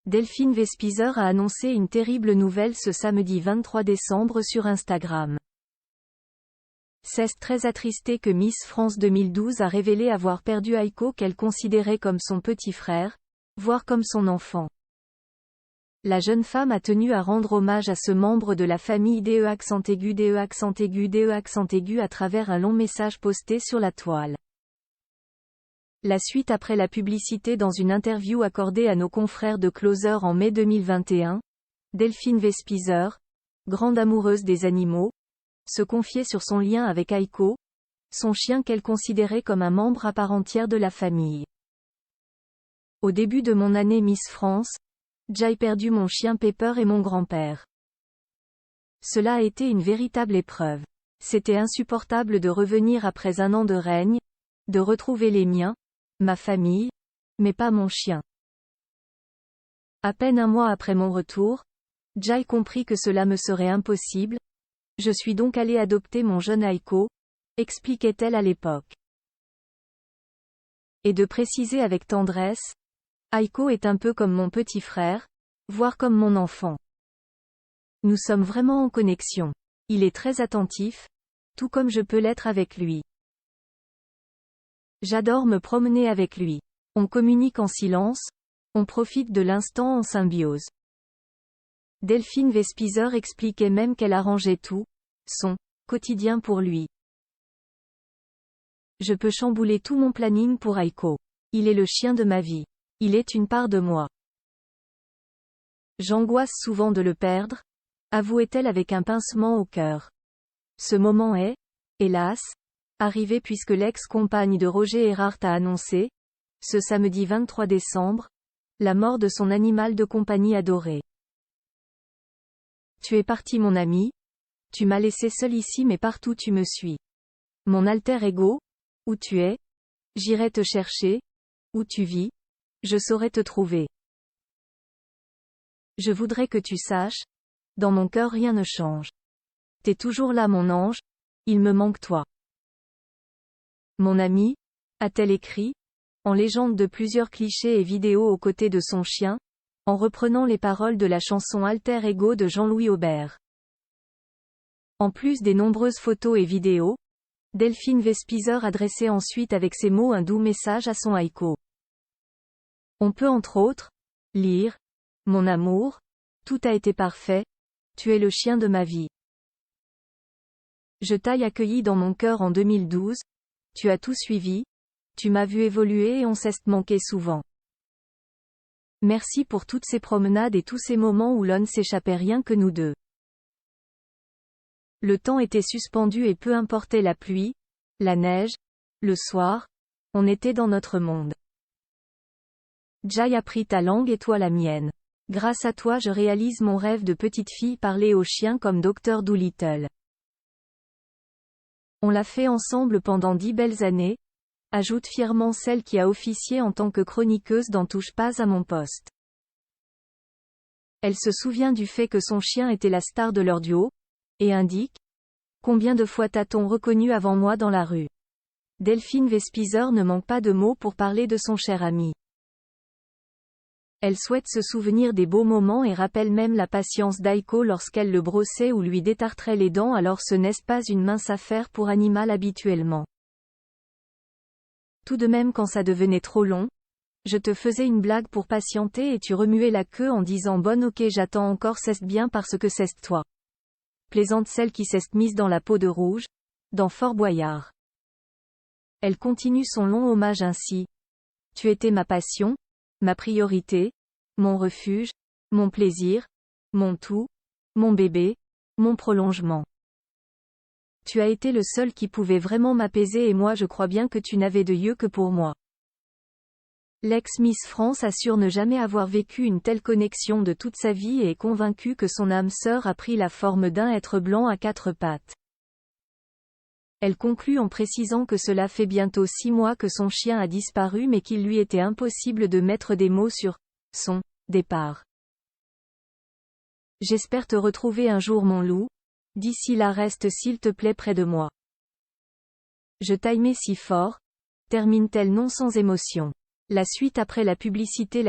Delphine Vespizer a annoncé une terrible nouvelle ce samedi 23 décembre sur Instagram. C'est très attristée que Miss France 2012 a révélé avoir perdu Aiko qu'elle considérait comme son petit frère, voire comme son enfant. La jeune femme a tenu à rendre hommage à ce membre de la famille DE accent aigu à travers un long message posté sur la toile. La suite après la publicité. Dans une interview accordée à nos confrères de Closer en mai 2021, Delphine Vespizer, grande amoureuse des animaux, se confiait sur son lien avec Aiko, son chien qu'elle considérait comme un membre à part entière de la famille. Au début de mon année Miss France, j'ai perdu mon chien Pepper et mon grand-père. Cela a été une véritable épreuve. C'était insupportable de revenir après un an de règne, de retrouver les miens, ma famille, mais pas mon chien. À peine un mois après mon retour, j'ai compris que cela me serait impossible. Je suis donc allée adopter mon jeune Aiko, expliquait-elle à l'époque. Et de préciser avec tendresse, Aiko est un peu comme mon petit frère, voire comme mon enfant. Nous sommes vraiment en connexion. Il est très attentif, tout comme je peux l'être avec lui. J'adore me promener avec lui. On communique en silence, on profite de l'instant en symbiose. Delphine Vespizer expliquait même qu'elle arrangeait tout, son quotidien pour lui. Je peux chambouler tout mon planning pour Aiko. Il est le chien de ma vie. Il est une part de moi. J'angoisse souvent de le perdre, avouait-elle avec un pincement au cœur. Ce moment est, hélas, arrivé puisque l'ex-compagne de Roger Erhardt a annoncé, ce samedi 23 décembre, la mort de son animal de compagnie adoré. Tu es parti mon ami, tu m'as laissé seul ici mais partout tu me suis. Mon alter ego, où tu es, j'irai te chercher, où tu vis, je saurai te trouver. Je voudrais que tu saches, dans mon cœur rien ne change. T'es toujours là mon ange, il me manque toi. Mon ami, a-t-elle écrit, en légende de plusieurs clichés et vidéos aux côtés de son chien, en reprenant les paroles de la chanson Alter Ego de Jean-Louis Aubert. En plus des nombreuses photos et vidéos, Delphine Vespizer adressait ensuite avec ces mots un doux message à son Aiko. On peut entre autres, lire, mon amour, tout a été parfait, tu es le chien de ma vie. Je t'ai accueilli dans mon cœur en 2012, tu as tout suivi, tu m'as vu évoluer et on s'est manqué souvent. Merci pour toutes ces promenades et tous ces moments où l'on ne s'échappait rien que nous deux. Le temps était suspendu et peu importait la pluie, la neige, le soir, on était dans notre monde. J'ai appris ta langue et toi la mienne. Grâce à toi je réalise mon rêve de petite fille parler aux chiens comme Dr Dolittle. On l'a fait ensemble pendant 10 belles années, ajoute fièrement celle qui a officié en tant que chroniqueuse dans Touche pas à mon poste. Elle se souvient du fait que son chien était la star de leur duo, et indique « Combien de fois t'a-t-on reconnu avant moi dans la rue ?» Delphine Vespizer ne manque pas de mots pour parler de son cher ami. Elle souhaite se souvenir des beaux moments et rappelle même la patience d'Aiko lorsqu'elle le brossait ou lui détartrait les dents alors ce n'est pas une mince affaire pour animal habituellement. Tout de même quand ça devenait trop long, je te faisais une blague pour patienter et tu remuais la queue en disant bon ok j'attends encore c'est bien parce que c'est toi. Plaisante celle qui s'est mise dans la peau de rouge, dans Fort Boyard. Elle continue son long hommage ainsi. Tu étais ma passion, ma priorité, mon refuge, mon plaisir, mon tout, mon bébé, mon prolongement. Tu as été le seul qui pouvait vraiment m'apaiser et moi je crois bien que tu n'avais de yeux que pour moi. L'ex-Miss France assure ne jamais avoir vécu une telle connexion de toute sa vie et est convaincue que son âme sœur a pris la forme d'un être blanc à 4 pattes. Elle conclut en précisant que cela fait bientôt 6 mois que son chien a disparu mais qu'il lui était impossible de mettre des mots sur son départ. J'espère te retrouver un jour mon loup, d'ici là reste s'il te plaît près de moi. Je t'aimais si fort, termine-t-elle non sans émotion. La suite après la publicité.